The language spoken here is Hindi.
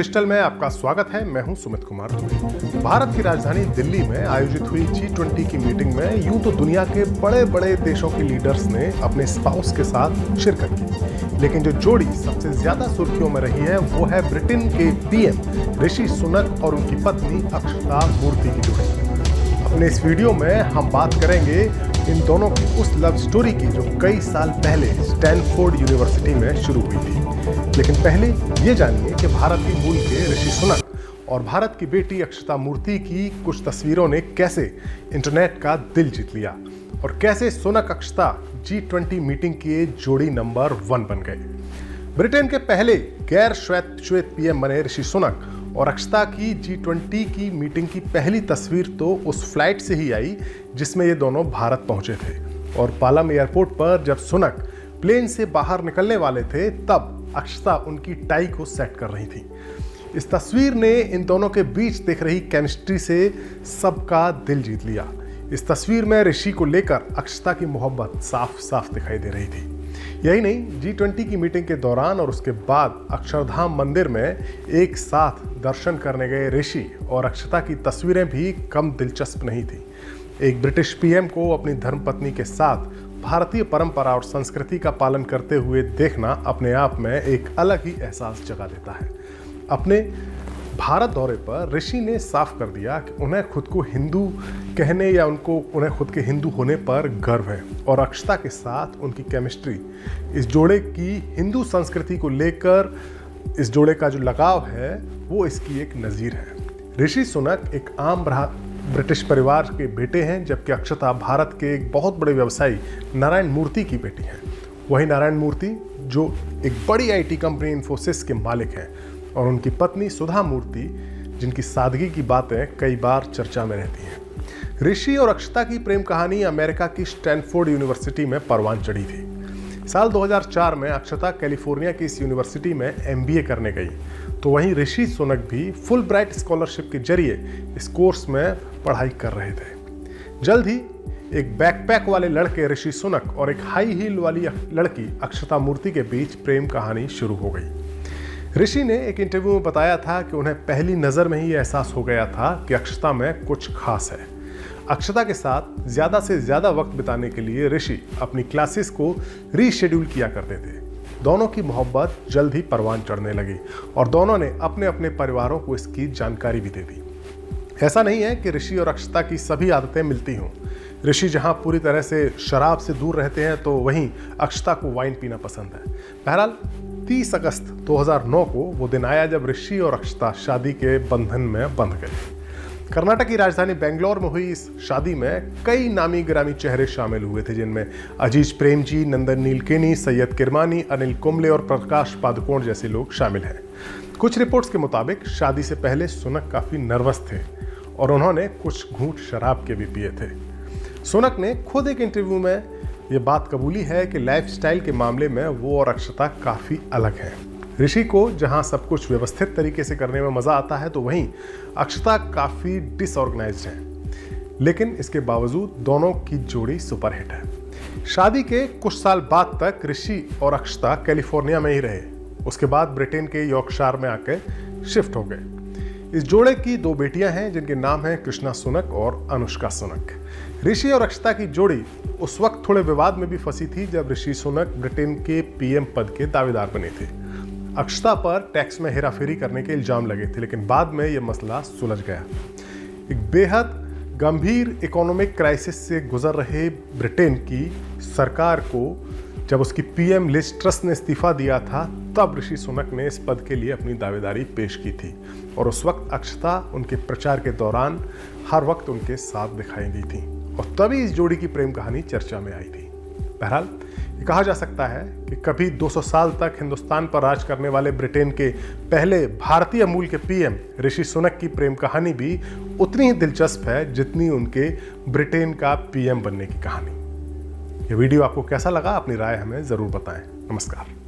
डिजिटल में आपका स्वागत है। मैं हूं सुमित कुमार दुबे। भारत की राजधानी दिल्ली में आयोजित हुई G20 की मीटिंग में यूं तो दुनिया के बड़े बड़े देशों के लीडर्स ने अपने स्पाउस के साथ शिरकत की, लेकिन जो जोड़ी सबसे ज्यादा सुर्खियों में रही है वो है ब्रिटेन के पीएम ऋषि सुनक और उनकी पत्नी अक्षता मूर्ति की जोड़ी। अपने इस वीडियो में हम बात करेंगे इन दोनों की उस लव स्टोरी की जो कई साल पहले स्टैनफोर्ड यूनिवर्सिटी में शुरू हुई थी। लेकिन पहले ये जानिए कि भारतीय मूल के ऋषि सुनक और भारत की बेटी अक्षता मूर्ति की कुछ तस्वीरों ने कैसे इंटरनेट का दिल जीत लिया और कैसे सुनक अक्षता G20 मीटिंग के जोड़ी नंबर 1 बन गए। ब्रिटेन के पहले गैर श्वेत पीएम बने ऋषि सुनक और अक्षता की G20 की मीटिंग की पहली तस्वीर तो उस फ्लाइट से ही आई जिसमें ये दोनों भारत पहुंचे थे, और पालम एयरपोर्ट पर जब सुनक प्लेन से बाहर निकलने वाले थे तब अक्षता उनकी टाई को सेट कर रही थी। इस तस्वीर ने इन दोनों के बीच दिख रही केमिस्ट्री से सबका दिल जीत लिया। इस तस्वीर में ऋषि को लेकर अक्षता की मोहब्बत साफ साफ दिखाई दे रही थी। यही नहीं, G20 की मीटिंग के दौरान और उसके बाद अक्षरधाम मंदिर में एक साथ दर्शन करने गए ऋषि और अक्षता की तस्वीरें भी कम दिलचस्प नहीं थी। एक ब्रिटिश पीएम को अपनी धर्मपत्नी के साथ भारतीय परंपरा और संस्कृति का पालन करते हुए देखना अपने आप में एक अलग ही एहसास जगा देता है। अपने भारत दौरे पर ऋषि ने साफ कर दिया कि उन्हें खुद को हिंदू कहने या उन्हें खुद के हिंदू होने पर गर्व है, और अक्षता के साथ उनकी केमिस्ट्री इस जोड़े की हिंदू संस्कृति को लेकर इस जोड़े का जो लगाव है वो इसकी एक नज़ीर है। ऋषि सुनक एक आम ब्रिटिश परिवार के बेटे हैं, जबकि अक्षता भारत के एक बहुत बड़े व्यवसायी नारायण मूर्ति की बेटी हैं। वही नारायण मूर्ति जो एक बड़ी आईटी कंपनी इन्फोसिस के मालिक हैं, और उनकी पत्नी सुधा मूर्ति जिनकी सादगी की बातें कई बार चर्चा में रहती हैं। ऋषि और अक्षता की प्रेम कहानी अमेरिका की स्टैनफोर्ड यूनिवर्सिटी में परवान चढ़ी थी। साल 2004 में अक्षता कैलिफोर्निया की इस यूनिवर्सिटी में MBA करने गई, तो वहीं ऋषि सुनक भी फुल ब्राइट स्कॉलरशिप के जरिए इस कोर्स में पढ़ाई कर रहे थे। जल्द ही एक बैकपैक वाले लड़के ऋषि सुनक और एक हाई हील वाली लड़की अक्षता मूर्ति के बीच प्रेम कहानी शुरू हो गई। ऋषि ने एक इंटरव्यू में बताया था कि उन्हें पहली नज़र में ही एहसास हो गया था कि अक्षता में कुछ खास है। अक्षता के साथ ज़्यादा से ज़्यादा वक्त बिताने के लिए ऋषि अपनी क्लासेस को रीशेड्यूल किया करते थे। दोनों की मोहब्बत जल्द ही परवान चढ़ने लगी और दोनों ने अपने अपने परिवारों को इसकी जानकारी भी दे दी। ऐसा नहीं है कि ऋषि और अक्षता की सभी आदतें मिलती हों। ऋषि जहां पूरी तरह से शराब से दूर रहते हैं तो वहीं अक्षता को वाइन पीना पसंद है। बहरहाल 30 अगस्त 2009 को वो दिन आया जब ऋषि और अक्षता शादी के बंधन में बंध गए। कर्नाटक की राजधानी बेंगलोर में हुई इस शादी में कई नामी गिरामी चेहरे शामिल हुए थे, जिनमें अजीज प्रेमजी, नंदन नीलकेनी, सैयद किरमानी, अनिल कुंबले और प्रकाश पादुकोण जैसे लोग शामिल हैं। कुछ रिपोर्ट्स के मुताबिक शादी से पहले सुनक काफ़ी नर्वस थे और उन्होंने कुछ घूंट शराब के भी पिए थे। सुनक ने खुद एक इंटरव्यू में ये बात कबूली है कि लाइफस्टाइल के मामले में वो और अक्षता काफ़ी अलग हैं। ऋषि को जहां सब कुछ व्यवस्थित तरीके से करने में मज़ा आता है तो वहीं अक्षता काफ़ी डिसऑर्गेनाइज्ड है, लेकिन इसके बावजूद दोनों की जोड़ी सुपरहिट है। शादी के कुछ साल बाद तक ऋषि और अक्षता कैलिफोर्निया में ही रहे। उसके बाद ब्रिटेन के यॉर्कशायर में आकर शिफ्ट हो गए। इस जोड़े की 2 बेटियां हैं जिनके नाम हैं कृष्णा सुनक और अनुष्का सुनक। ऋषि और अक्षता की जोड़ी उस वक्त थोड़े विवाद में भी फंसी थी जब ऋषि सुनक ब्रिटेन के पीएम पद के दावेदार बने थे। अक्षता पर टैक्स में हेराफेरी करने के इल्जाम लगे थे, लेकिन बाद में यह मसला सुलझ गया। एक बेहद गंभीर इकोनॉमिक क्राइसिस से गुजर रहे ब्रिटेन की सरकार को जब उसकी पीएम लिज ट्रस ने इस्तीफा दिया था तब ऋषि सुनक ने इस पद के लिए अपनी दावेदारी पेश की थी, और उस वक्त अक्षता उनके प्रचार के दौरान हर वक्त उनके साथ दिखाई दी थी, और तभी इस जोड़ी की प्रेम कहानी चर्चा में आई थी। बहरहाल ये कहा जा सकता है कि कभी 200 साल तक हिंदुस्तान पर राज करने वाले ब्रिटेन के पहले भारतीय मूल के पीएम ऋषि सुनक की प्रेम कहानी भी उतनी ही दिलचस्प है जितनी उनके ब्रिटेन का पीएम बनने की कहानी। ये वीडियो आपको कैसा लगा? अपनी राय हमें ज़रूर बताएं। नमस्कार।